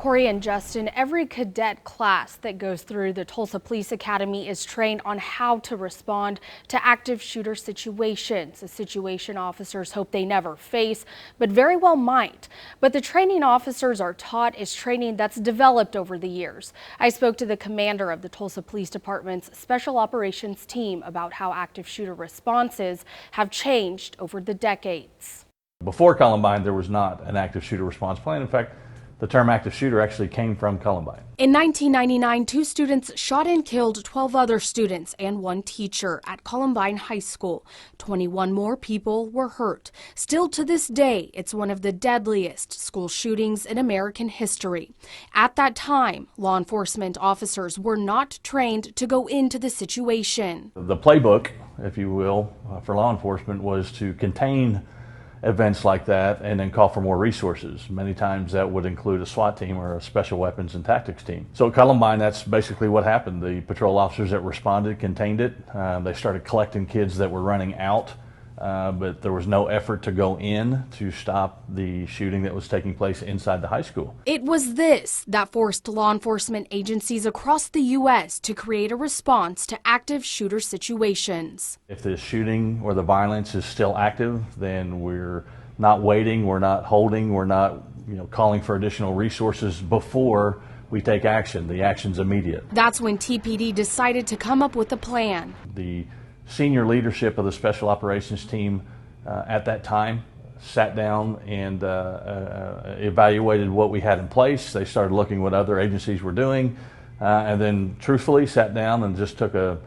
Corey and Justin, every cadet class that goes through the Tulsa Police Academy is trained on how to respond to active shooter situations, a situation officers hope they never face, but very well might. But the training officers are taught is training that's developed over the years. I spoke to the commander of the Tulsa Police Department's Special Operations team about how active shooter responses have changed over the decades. Before Columbine, there was not an active shooter response plan. In fact, the term active shooter actually came from Columbine. In 1999, 2 students shot and killed 12 other students and 1 teacher at Columbine High School. 21 more people were hurt. Still to this day, it's one of the deadliest school shootings in American history. At that time, law enforcement officers were not trained to go into the situation. The playbook, if you will, for law enforcement was to contain events like that and then call for more resources. Many times that would include a SWAT team or a special weapons and tactics team. So at Columbine, that's basically what happened. The patrol officers that responded contained it. They started collecting kids that were running out, but there was no effort to go in to stop the shooting that was taking place inside the high school. It was this that forced law enforcement agencies across the U.S. to create a response to active shooter situations. If the shooting or the violence is still active, then we're not waiting, we're not holding, we're not calling for additional resources before we take action. The action's immediate. That's when TPD decided to come up with a plan. The senior leadership of the Special Operations team at that time sat down and evaluated what we had in place. They started looking what other agencies were doing and then truthfully sat down and just took a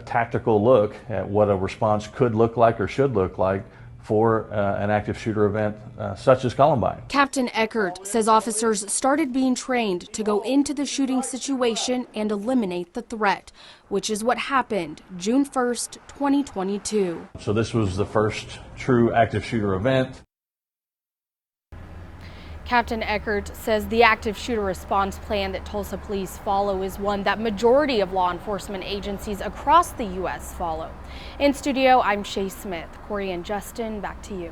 tactical look at what a response could look like or should look like for an active shooter event such as Columbine. Captain Eckert says officers started being trained to go into the shooting situation and eliminate the threat, which is what happened June 1st, 2022. So this was the first true active shooter event. Captain Eckert says the active shooter response plan that Tulsa police follow is one that majority of law enforcement agencies across the U.S. follow. In studio, I'm Shay Smith. Corey and Justin, back to you.